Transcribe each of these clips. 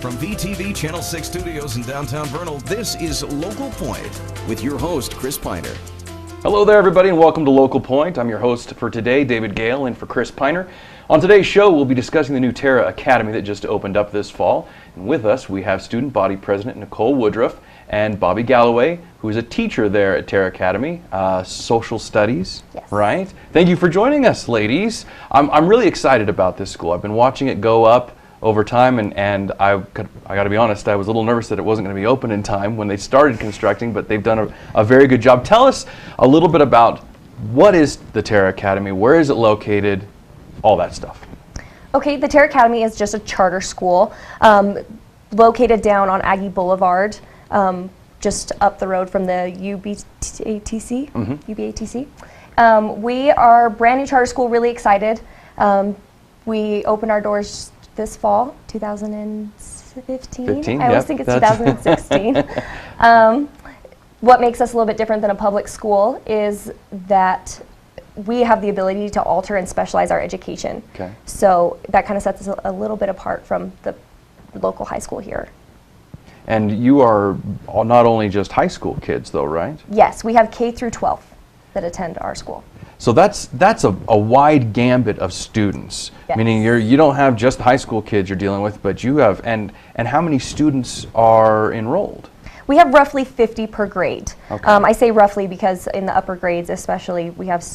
From VTV Channel 6 Studios in downtown Vernal, this is Local Point with your host, Chris Piner. Hello there, everybody, and welcome to Local Point. I'm your host for today, David Gale, and for Chris Piner. On today's show, we'll be discussing the new Terra Academy that just opened up this fall. And with us, we have Student Body President Nicole Woodruff and Bobby Galloway, who is a teacher there at Terra Academy, social studies, yes. Right? Thank you for joining us, ladies. I'm really excited about this school. I've been watching it go up over time, and I got to be honest, I was a little nervous that it wasn't going to be open in time when they started constructing, but they've done a very good job. Tell us a little bit about what is the Terra Academy, where is it located, all that stuff. Okay, the Terre Academy is just a charter school located down on Aggie Boulevard, just up the road from the UBATC. Mm-hmm. We are a brand new charter school, really excited. We opened our doors this fall, 2015. I always think it's 2016. What makes us a little bit different than a public school is that we have the ability to alter and specialize our education. Okay. So that kind of sets us a little bit apart from the local high school here. And you are not only just high school kids, though, right? Yes, we have K through 12 that attend our school. So that's a wide gambit of students, Yes. meaning you don't have just high school kids you're dealing with, but you have, and how many students are enrolled? We have roughly 50 per grade. Okay. I say roughly because in the upper grades especially, we have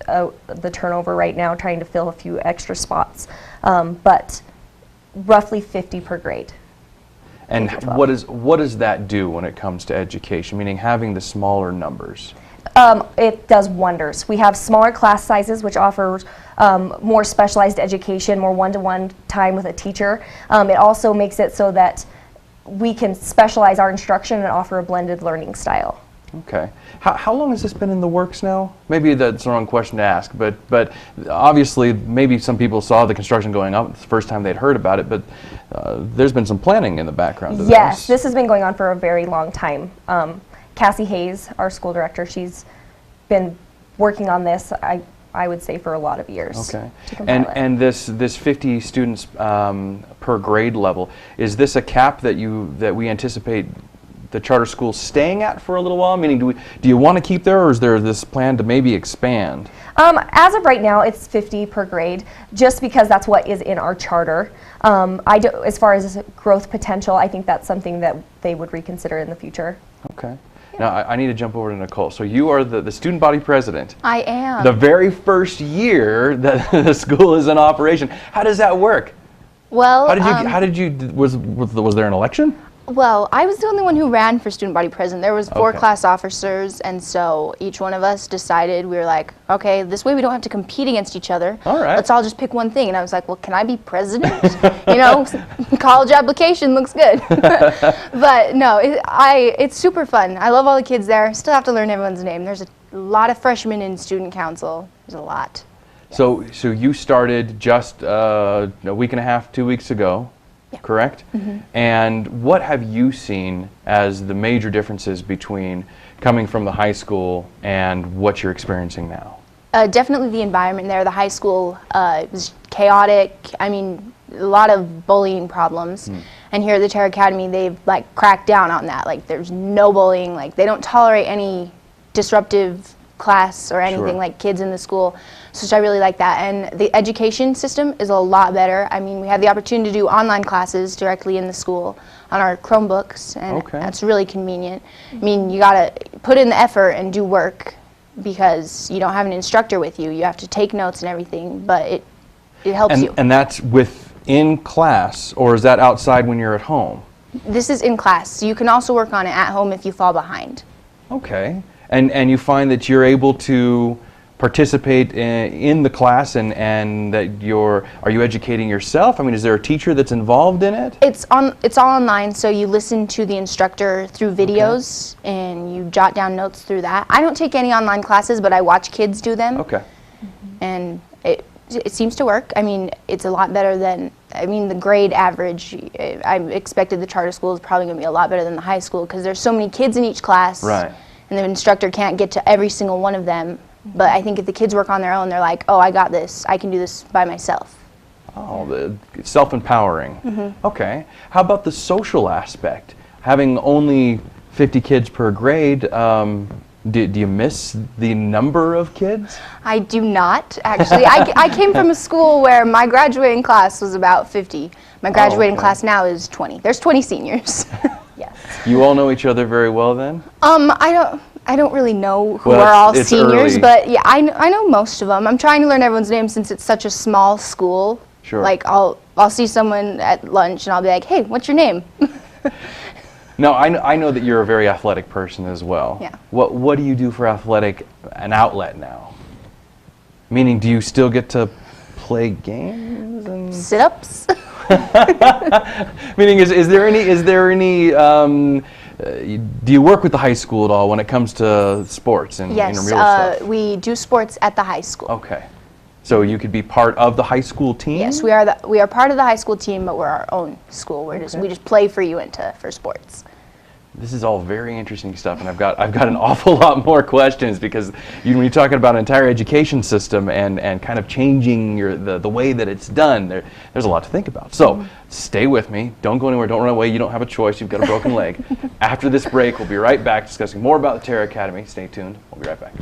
the turnover right now trying to fill a few extra spots, but roughly 50 per grade. And what does that do when it comes to education, meaning having the smaller numbers? It does wonders. We have smaller class sizes, which offers more specialized education, more one-to-one time with a teacher. It also makes it so that we can specialize our instruction and offer a blended learning style. Okay. How long has this been in the works now? Maybe that's the wrong question to ask, but obviously maybe some people saw the construction going up. It's the first time they'd heard about it, but there's been some planning in the background of Yes, this has been going on for a very long time. Cassie Hayes, our school director, she's been working on this, I would say, for a lot of years. Okay. To compile it. And this 50 students per grade level, is this a cap that we anticipate the charter school staying at for a little while? Meaning, do you want to keep there, or is there this plan to maybe expand? As of right now, it's 50 per grade, just because that's what is in our charter. As far as growth potential, I think that's something that they would reconsider in the future. Okay. Now, I need to jump over to Nicole. So you are the student body president. I am. The very first year that the school is in operation. How does that work? Well, was there an election? Well, I was the only one who ran for student body president. There was 4 Okay. class officers, and so each one of us decided, we were like, okay, this way we don't have to compete against each other. All right. Let's all just pick one thing. And I was like, well, can I be president? College application looks good. But no, it's super fun. I love all the kids there. Still have to learn everyone's name. There's a lot of freshmen in student council. There's a lot. So you started just a week and a half, 2 weeks ago. Yeah. Correct? Mm-hmm. And what have you seen as the major differences between coming from the high school and what you're experiencing now? Definitely the environment there. The high school was chaotic. I mean, a lot of bullying problems. And here at the Terre Academy, they've cracked down on that. There's no bullying. They don't tolerate any disruptive class or anything, Sure. Kids in the school. So I really like that. And the education system is a lot better. I mean, we have the opportunity to do online classes directly in the school on our Chromebooks, and Okay. that's really convenient. I mean, you gotta put in the effort and do work because you don't have an instructor with you. You have to take notes and everything, but it helps you. And that's within class, or is that outside when you're at home? This is in class. You can also work on it at home if you fall behind. Okay. And you find that you're able to participate in the class, and that are you educating yourself? I mean, is there a teacher that's involved in it? It's all online, so you listen to the instructor through videos, and you jot down notes through that. I don't take any online classes, but I watch kids do them. Okay. And it seems to work. I mean, it's a lot better than, the grade average. I expected the charter school is probably going to be a lot better than the high school because there's so many kids in each class. Right. And the instructor can't get to every single one of them. But I think if the kids work on their own, they're like, oh, I got this. I can do this by myself. Oh, the self-empowering. Mm-hmm. Okay. How about the social aspect? Having only 50 kids per grade, do you miss the number of kids? I do not, actually. I came from a school where my graduating class was about 50. My graduating okay. class now is 20. There's 20 seniors. Yes. You all know each other very well then? I don't really know who Well, are all it's seniors, early. but yeah, I know most of them. I'm trying to learn everyone's names since it's such a small school. Sure. Like I'll see someone at lunch and I'll be like, "Hey, what's your name?" Now, I know that you're a very athletic person as well. Yeah. What do you do for athletic, an outlet now? Meaning, do you still get to play games? And Sit-ups. meaning, is there any do you work with the high school at all when it comes to sports and Yes, intramural stuff? we do sports at the high school. Okay. So you could be part of the high school team? Yes, we are part of the high school team, but we're our own school. We just play for Uinta for sports. This is all very interesting stuff, and I've got an awful lot more questions because when you're talking about an entire education system and kind of changing the way that it's done, there's a lot to think about. So stay with me. Don't go anywhere. Don't run away. You don't have a choice. You've got a broken leg. After this break, we'll be right back discussing more about the Terra Academy. Stay tuned. We'll be right back.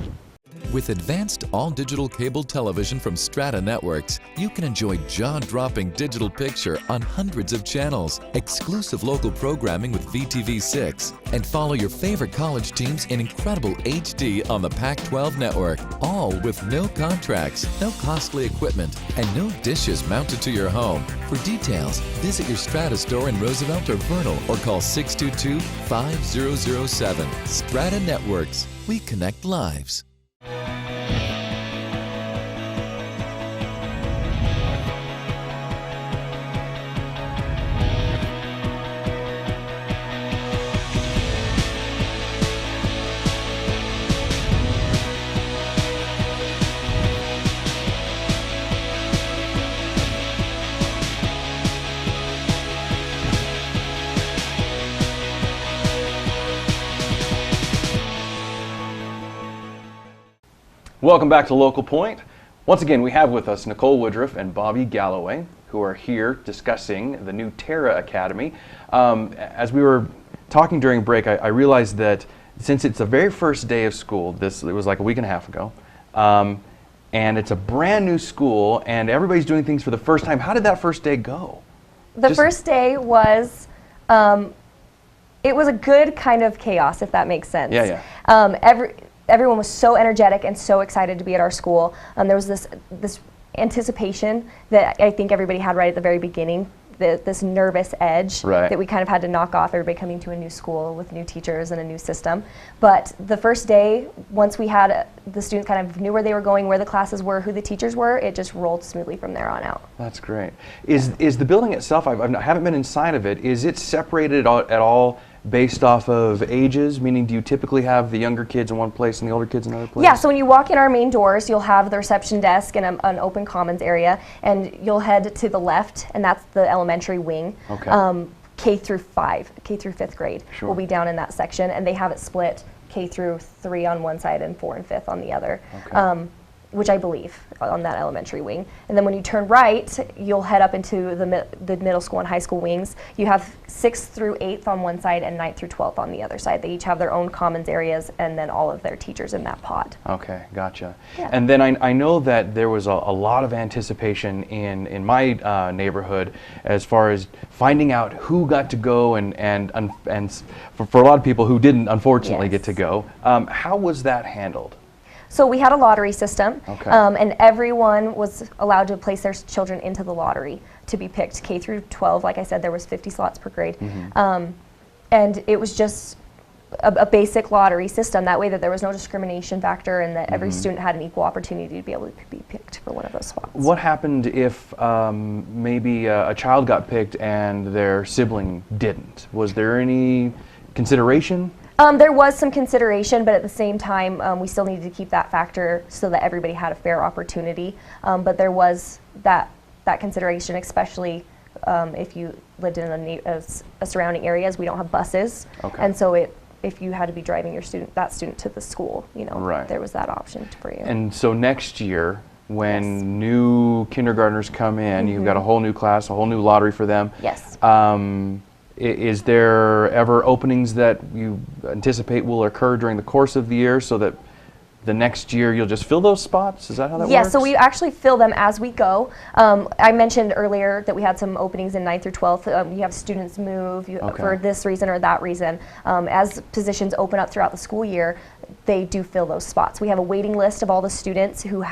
With advanced all-digital cable television from Strata Networks, you can enjoy jaw-dropping digital picture on hundreds of channels, exclusive local programming with VTV6, and follow your favorite college teams in incredible HD on the Pac-12 network, all with no contracts, no costly equipment, and no dishes mounted to your home. For details, visit your Strata store in Roosevelt or Vernal or call 622-5007. Strata Networks. We connect lives. Welcome back to Local Point. Once again, we have with us Nicole Woodruff and Bobby Galloway, who are here discussing the new Terra Academy. As we were talking during break, I realized that since it's the very first day of school, it was like a week and a half ago, and it's a brand new school, and everybody's doing things for the first time. How did that first day go? The first day was, it was a good kind of chaos, if that makes sense. Yeah. Everyone was so energetic and so excited to be at our school. There was this anticipation that I think everybody had right at the very beginning, this nervous edge that we kind of had to knock off, everybody coming to a new school with new teachers and a new system. But the first day, once we had the students kind of knew where they were going, where the classes were, who the teachers were, it just rolled smoothly from there on out. That's great. Is the building itself, I haven't been inside of it, is it separated at all based off of ages? Meaning, do you typically have the younger kids in one place and the older kids in another place? Yeah, so when you walk in our main doors, you'll have the reception desk and an open commons area, and you'll head to the left, and that's the elementary wing. Okay. K through 5, K through 5th grade will be down in that section, and they have it split K through 3 on one side and 4 and 5th on the other. Okay. Which I believe on that elementary wing. And then when you turn right, you'll head up into the middle school and high school wings. You have 6th through 8th on one side and 9th through 12th on the other side. They each have their own commons areas and then all of their teachers in that pod. Okay, gotcha. Yeah. And then I know that there was a lot of anticipation in my neighborhood as far as finding out who got to go and for a lot of people who didn't unfortunately get to go. How was that handled? So we had a lottery system, Okay. and everyone was allowed to place their children into the lottery to be picked K through 12. Like I said, there was 50 slots per grade. And it was just a basic lottery system, that way that there was no discrimination factor and that every student had an equal opportunity to be able to be picked for one of those spots. What happened if maybe a child got picked and their sibling didn't? Was there any consideration? There was some consideration, but at the same time, we still needed to keep that factor so that everybody had a fair opportunity. But there was that consideration, especially if you lived in a surrounding areas. We don't have buses, and so if you had to be driving that student to the school, there was that option for you. And so next year, when new kindergartners come in, you've got a whole new class, a whole new lottery for them. Yes. Is there ever openings that you anticipate will occur during the course of the year so that the next year you'll just fill those spots? Is that how that works? Yeah, so we actually fill them as we go. I mentioned earlier that we had some openings in 9th through 12th. You have students move for this reason or that reason. As positions open up throughout the school year, they do fill those spots. We have a waiting list of all the students who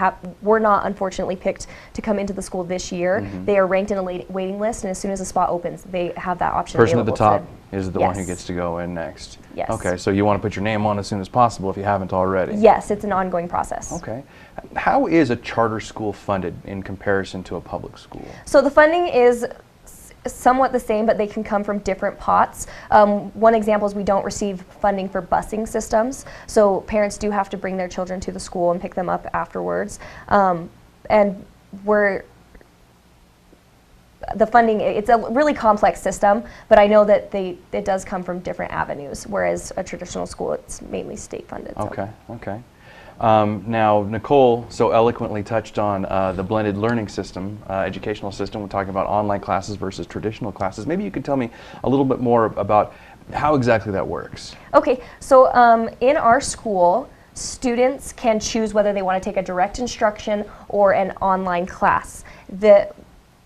were not unfortunately picked to come into the school this year. They are ranked in a waiting list, and as soon as a spot opens, they have that option Person at available. the top is the one who Yes. gets to go in next. Yes. Okay, so you want to put your name on as soon as possible if you haven't already. Yes, it's an ongoing process. Okay. How is a charter school funded in comparison to a public school? So the funding is somewhat the same, but they can come from different pots. One example is we don't receive funding for busing systems, so parents do have to bring their children to the school and pick them up afterwards. And the funding, it's a really complex system, but I know that it does come from different avenues, whereas a traditional school, it's mainly state funded. So. Okay, okay. Now, Nicole so eloquently touched on the blended learning system, educational system. We're talking about online classes versus traditional classes. Maybe you could tell me a little bit more about how exactly that works. Okay, so in our school, students can choose whether they want to take a direct instruction or an online class. The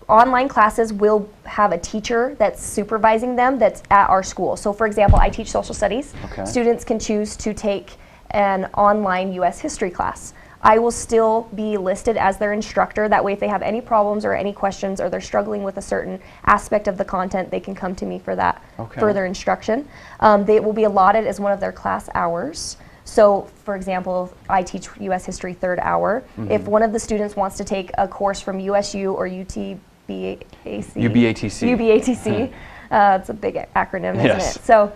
online classes will have a teacher that's supervising them that's at our school. So for example, I teach social studies. Okay. Students can choose to take an online U.S. history class. I will still be listed as their instructor. That way if they have any problems or any questions or they're struggling with a certain aspect of the content, they can come to me for that further instruction. They will be allotted as one of their class hours. So, for example, I teach U.S. History 3rd hour. If one of the students wants to take a course from USU or UBATC, it's a big acronym, isn't Yes. it? So,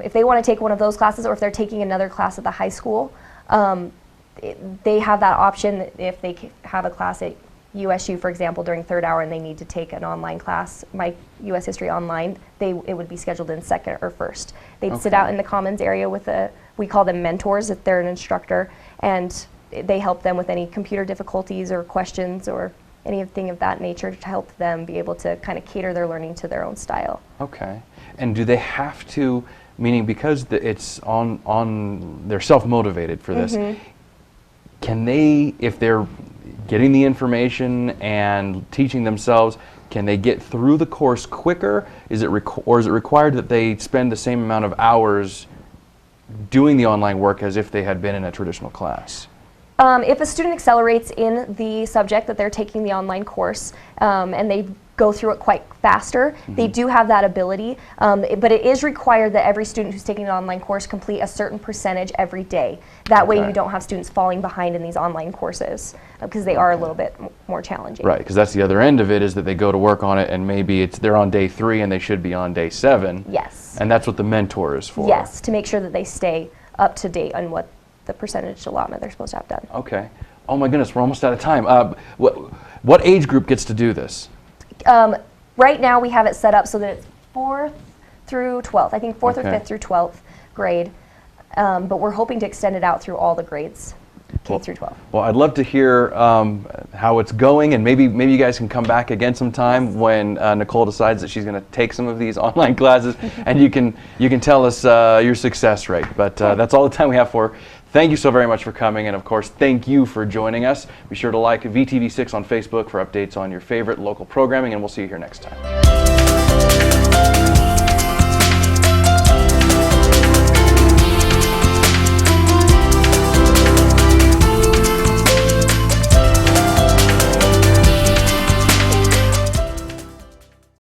if they want to take one of those classes, or if they're taking another class at the high school, they have that option. If they have a class at USU, for example, during 3rd hour and they need to take an online class, my U.S. History online, it would be scheduled in 2nd or 1st. They'd sit out in the commons area with we call them mentors if they're an instructor, and they help them with any computer difficulties or questions or anything of that nature to help them be able to kind of cater their learning to their own style. Okay. And do they have to, meaning because it's they're self-motivated for this, can they, if they're getting the information and teaching themselves, can they get through the course quicker? Or is it required that they spend the same amount of hours doing the online work as if they had been in a traditional class? If a student accelerates in the subject that they're taking the online course and they go through it quite faster, they do have that ability, but it is required that every student who's taking an online course complete a certain percentage every day. That way you don't have students falling behind in these online courses because they are a little bit more challenging. Right, because that's the other end of it, is that they go to work on it and maybe they're on day 3 and they should be on day 7. Yes. And that's what the mentor is for. Yes, to make sure that they stay up to date on what the percentage allotment they're supposed to have done. Okay. Oh my goodness, we're almost out of time. What age group gets to do this? Right now we have it set up so that it's 4th through 12th. I think 4th or 5th through 12th grade. But we're hoping to extend it out through all the grades, K through 12. Well, I'd love to hear how it's going, and maybe you guys can come back again sometime when Nicole decides that she's going to take some of these online classes, and you can tell us your success rate. But that's all the time we have for. Thank you so very much for coming, and of course, thank you for joining us. Be sure to like VTV6 on Facebook for updates on your favorite local programming, and we'll see you here next time.